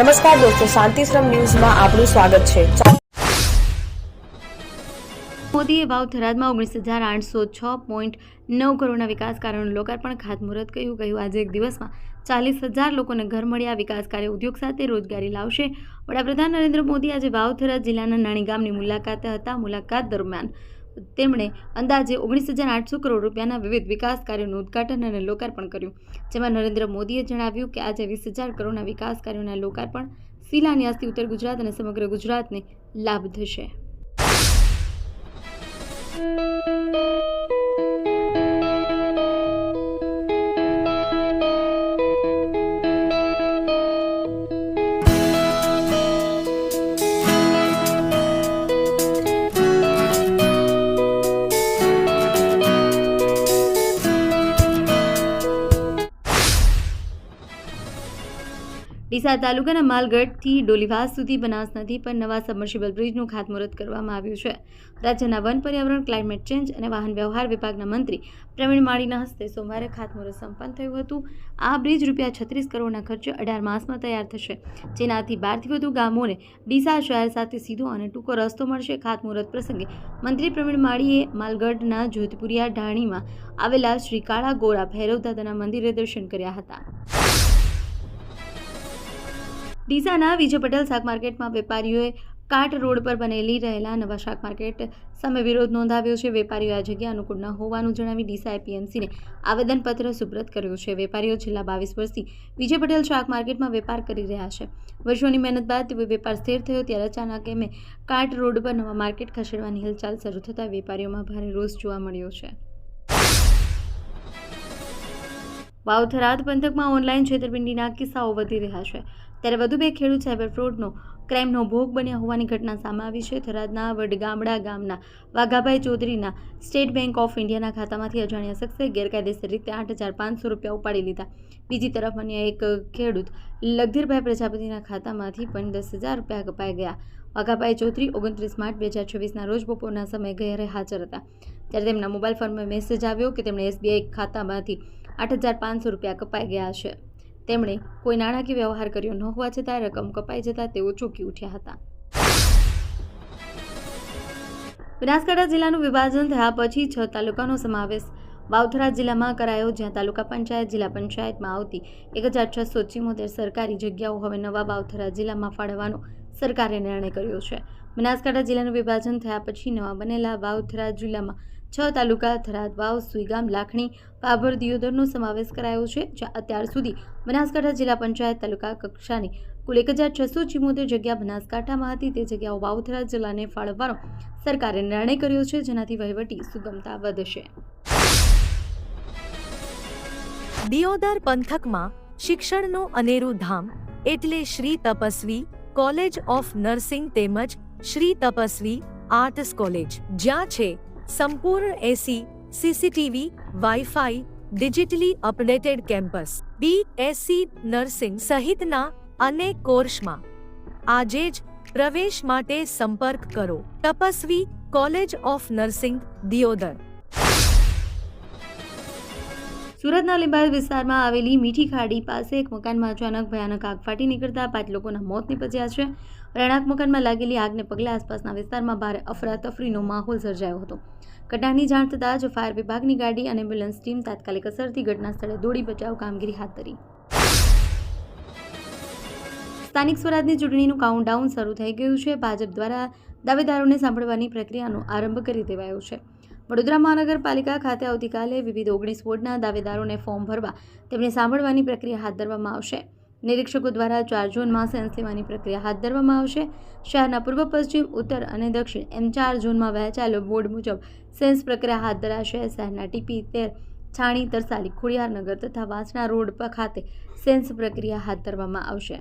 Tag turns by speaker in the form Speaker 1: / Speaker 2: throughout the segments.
Speaker 1: નમસ્કાર દોસ્તો, શાંતિશ્રમ ન્યૂઝમાં આપનું સ્વાગત છે।
Speaker 2: મોદીએ વાવ થરાદમાં 19,806.9 કરોડના વિકાસ કાર્યોનું લોકાર્પણ ખાતમુહૂર્ત કહ્યું આજે એક દિવસમાં 40,000 લોકોને ઘર મળ્યા। વિકાસ કાર્ય ઉદ્યોગ સાથે રોજગારી લાવશે। વડાપ્રધાન નરેન્દ્ર મોદી આજે વાવ થરાદ જિલ્લાના નાની ગામની મુલાકાતે હતા। મુલાકાત દરમિયાન તેમણે અંદાજે 19,800 કરોડ રૂપિયાના વિવિધ વિકાસ કાર્યોનું ઉદ્ઘાટન અને લોકાર્પણ કર્યું, જેમાં નરેન્દ્ર મોદીએ જણાવ્યું કે આજે 20,000 કરોડના વિકાસ કાર્યોના લોકાર્પણ શિલાન્યાસથી ઉત્તર ગુજરાત અને સમગ્ર ગુજરાતને લાભ થશે। ડીસા તાલુકાના માલગઢથી ડોલીવાસ સુધી બનાસ નદી પર નવા સબમર્સિબલ બ્રિજનું ખાતમુહૂર્ત કરવામાં આવ્યું છે। રાજ્યના વન, પર્યાવરણ, ક્લાઇમેટ ચેન્જ અને વાહન વ્યવહાર વિભાગના મંત્રી પ્રવીણ માળીના હસ્તે સોમવારે ખાતમુહૂર્ત સંપન્ન થયું હતું। આ બ્રિજ ₹36 કરોડના ખર્ચે 18 માસમાં તૈયાર થશે, જેનાથી 12થી વધુ ગામોને ડીસા શહેર સાથે સીધો અને ટૂંકો રસ્તો મળશે। ખાતમુહૂર્ત પ્રસંગે મંત્રી પ્રવીણ માળીએ માલગઢના જોધપુરિયા ઢાણીમાં આવેલા શ્રી કાળા ગોરા ભૈરવ દાદાના મંદિરે દર્શન કર્યા હતા। ડીસાના વિજય પટેલ શાક માર્કેટમાં વેપારીઓએ કાટ રોડ પર બનેલી રહેલા નવા શાક માર્કેટ સામે વિરોધ નોંધાવ્યો છે। વેપારીઓ આ જગ્યા અનુકૂળ ન હોવાનું જણાવી ડીસા એપીએમસીને આવેદનપત્ર સુપ્રત કર્યું છે। વેપારીઓ છેલ્લા 22 વર્ષથી વિજય પટેલ શાક માર્કેટમાં વેપાર કરી રહ્યા છે। વર્ષોની મહેનત બાદ તેઓ વેપાર સ્થિર થયો ત્યારે અચાનક એમે કાટ રોડ પર નવા માર્કેટ ખસેડવાની હિલચાલ શરૂ થતાં વેપારીઓમાં ભારે રોષ જોવા મળ્યો છે। વાવ થરાદ પંથકમાં ઓનલાઈન છેતરપિંડીના કિસ્સાઓ વધી રહ્યા છે, ત્યારે વધુ બે ખેડૂત સાયબર ફ્રોડનો ક્રાઇમનો ભોગ બન્યા હોવાની ઘટના સામે આવી છે। થરાદના વડગામડા ગામના વાઘાભાઈ ચૌધરીના સ્ટેટ બેંક ઓફ ઇન્ડિયાના ખાતામાંથી અજાણ્યા શખ્સે ગેરકાયદેસર રીતે 8,500 રૂપિયા ઉપાડી લીધા। બીજી તરફ અન્ય એક ખેડૂત લગધીરભાઈ પ્રજાપતિના ખાતામાંથી પણ 10,000 રૂપિયા કપાઈ ગયા। વાઘાભાઈ ચૌધરી 29 માર્ચ 2026ના રોજ બપોરના સમયે ઘરે હાજર હતા, ત્યારે તેમના મોબાઈલ ફોનમાં મેસેજ આવ્યો કે તેમણે એસબીઆઈ ખાતામાંથી 8,500 રૂપિયા કપાઈ ગયા છે। તેમણે કોઈ નાણાકીય વ્યવહાર કર્યો ન હોવા છતાં રકમ કપાઈ જતા તેઓ ચોંકી ઉઠ્યા હતા। બનાસકાંઠા જિલ્લાનું વિભાજન થયા પછી 6 તાલુકાનો સમાવેશ વાવ-થરાદ જિલ્લામાં કરાયો, જ્યાં તાલુકા પંચાયત જિલ્લા પંચાયતમાં આવતી 1,674 સરકારી જગ્યાઓ હવે નવા વાવ-થરાદ જિલ્લામાં ફાળવવાનો સરકારે નિર્ણય કર્યો છે। બનાસકાંઠા જિલ્લાનું વિભાજન થયા પછી નવા બનેલા વાવ-થરાદ જિલ્લામાં 6 તાલુકા થરાદ, વાવ, સુઈગામ, લાખણી, પાભર, દિયોદરનો સમાવેશ કરાયો છે, જ્યાં અત્યાર સુધી બનાસકાંઠા જિલ્લા પંચાયત તાલુકા કક્ષાની કુલ 1,674 જગ્યા બનાસકાંઠામાં હતી। તે જગ્યાઓ વાવ-થરાદ જિલ્લાને ફાળવવાનો સરકારે નિર્ણય કર્યો છે, જેનાથી વહીવટી સુગમતા વધશે।
Speaker 3: દિયોદર પંથકમાં શિક્ષણનું અનેરું ધામ એટલે Shri Tapasvi college of nursing તેમજ શ્રી તપસ્વી આર્ટ્સ કોલેજ, જ્યાં છે સંપૂર્ણ AC, CCTV, WiFi, digitally updated campus, BSc nursing સહિતના અનેક કોર્સમાં આજે જ પ્રવેશ માટે સંપર્ક કરો Tapasvi college of nursing, Deodar.
Speaker 2: સુરતના લીંબાયત વિસ્તારમાં આવેલી મીઠી ખાડી પાસે એક મકાનમાં અચાનક ભયાનક આગ ફાટી નીકળતા 5 લોકોના મોત નીપજ્યા છે। રહેણાંક મકાનમાં લાગેલી આગને પગલે આસપાસના વિસ્તારમાં ભારે અફરાતફરીનો માહોલ સર્જાયો હતો। ઘટનાની જાણ થતાં જ ફાયર વિભાગની ગાડી અને એમ્બ્યુલન્સ ટીમ તાત્કાલિક અસરથી ઘટના સ્થળે દોડી બચાવ કામગીરી હાથ ધરી। સ્થાનિક સ્વરાજની ચૂંટણીનું કાઉન્ટડાઉન શરૂ થઈ ગયું છે। ભાજપ દ્વારા દાવેદારોને સાંભળવાની પ્રક્રિયાનો આરંભ કરી દેવાયો છે। વડોદરા મહાનગરપાલિકા ખાતે આવતીકાલે વિવિધ 19 વોર્ડના દાવેદારોને ફોર્મ ભરવા તેમને સાંભળવાની પ્રક્રિયા હાથ ધરવામાં આવશે। નિરીક્ષકો દ્વારા 4 ઝોનમાં સેન્સ લેવાની પ્રક્રિયા હાથ ધરવામાં આવશે। શહેરના પૂર્વ, પશ્ચિમ, ઉત્તર અને દક્ષિણ એમ 4 ઝોનમાં વહેંચાયેલ વોર્ડ મુજબ સેન્સ પ્રક્રિયા હાથ ધરાશે। શહેરના ટીપી, તેર, છાણી, તરસાલી, ખોડિયારનગર તથા વાસણા રોડ પર ખાતે સેન્સ પ્રક્રિયા હાથ ધરવામાં આવશે।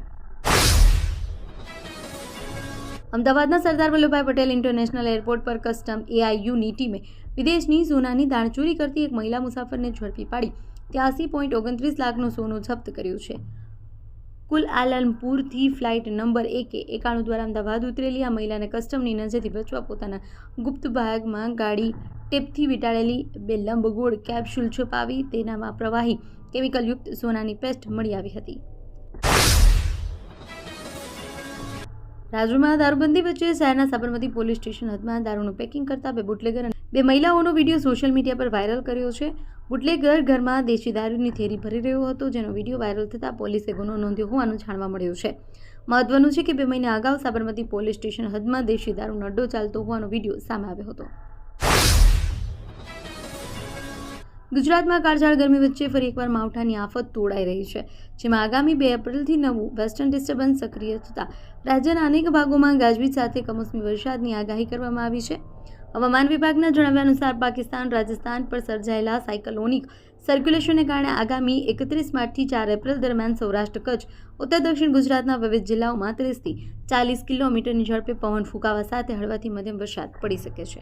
Speaker 2: અમદાવાદના સરદાર વલ્લભભાઈ પટેલ ઇન્ટરનેશનલ એરપોર્ટ પર કસ્ટમ એઆઈયુની ટીમે વિદેશની સોનાની દાણચોરી કરતી એક મહિલા મુસાફરને ઝડપી પાડી 83.29 લાખનું સોનું જપ્ત કર્યું છે। કુલાલમપુરથી ફ્લાઇટ નંબર AK91 દ્વારા અમદાવાદ ઉતરેલી આ મહિલાને કસ્ટમની નજરથી બચવા પોતાના ગુપ્ત ભાગમાં ગાડી ટેપથી વીંટાળેલી 2 લંબગોળ કેપ્સ્યુલ છુપાવી તેનામાં પ્રવાહી કેમિકલયુક્ત સોનાની પેસ્ટ મળી આવી હતી। રાજ્યમાં દારૂબંધી વચ્ચે શહેરના સાબરમતી પોલીસ સ્ટેશન હદમાં દારૂનું પેકિંગ કરતા 2 બુટલેગર અને 2 મહિલાઓનો વિડીયો સોશિયલ મીડિયા પર વાયરલ કર્યો છે. બુટલેગર ઘરમાં દેશી દારૂની થેલી ભરી રહ્યો હતો, જેનો વિડીયો વાયરલ થતાં પોલીસે ગુનો નોંધ્યો હોવાનું જાણવા મળ્યું છે. મહત્વનું છે કે 2 મહિના અગાઉ સાબરમતી પોલીસ સ્ટેશન હદમાં દેશી દારૂનો અડ્ડો ચાલતો હોવાનો વિડીયો સામે આવ્યો હતો. ગુજરાતમાં કાળઝાળ ગરમી વચ્ચે ફરી એકવાર માવઠાની આફત તોડાઈ રહી છે, જેમાં આગામી 2 એપ્રિલથી નવું વેસ્ટર્ન ડિસ્ટર્બન્સ સક્રિય થતાં રાજ્યના અનેક ભાગોમાં ગાજવીજ સાથે કમોસમી વરસાદની આગાહી કરવામાં આવી છે. હવામાન વિભાગના જણાવ્યા અનુસાર પાકિસ્તાન રાજસ્થાન પર સર્જાયેલા સાયક્લોનિક સર્ક્યુલેશનને કારણે આગામી 31 માર્ચથી 4 એપ્રિલ દરમિયાન સૌરાષ્ટ્ર, કચ્છ, ઉત્તર દક્ષિણ ગુજરાતના વિવિધ જિલ્લાઓમાં 30 થી 40 કિલોમીટરની ઝડપે પવન ફૂંકાવા સાથે હળવાથી મધ્યમ વરસાદ પડી શકે છે.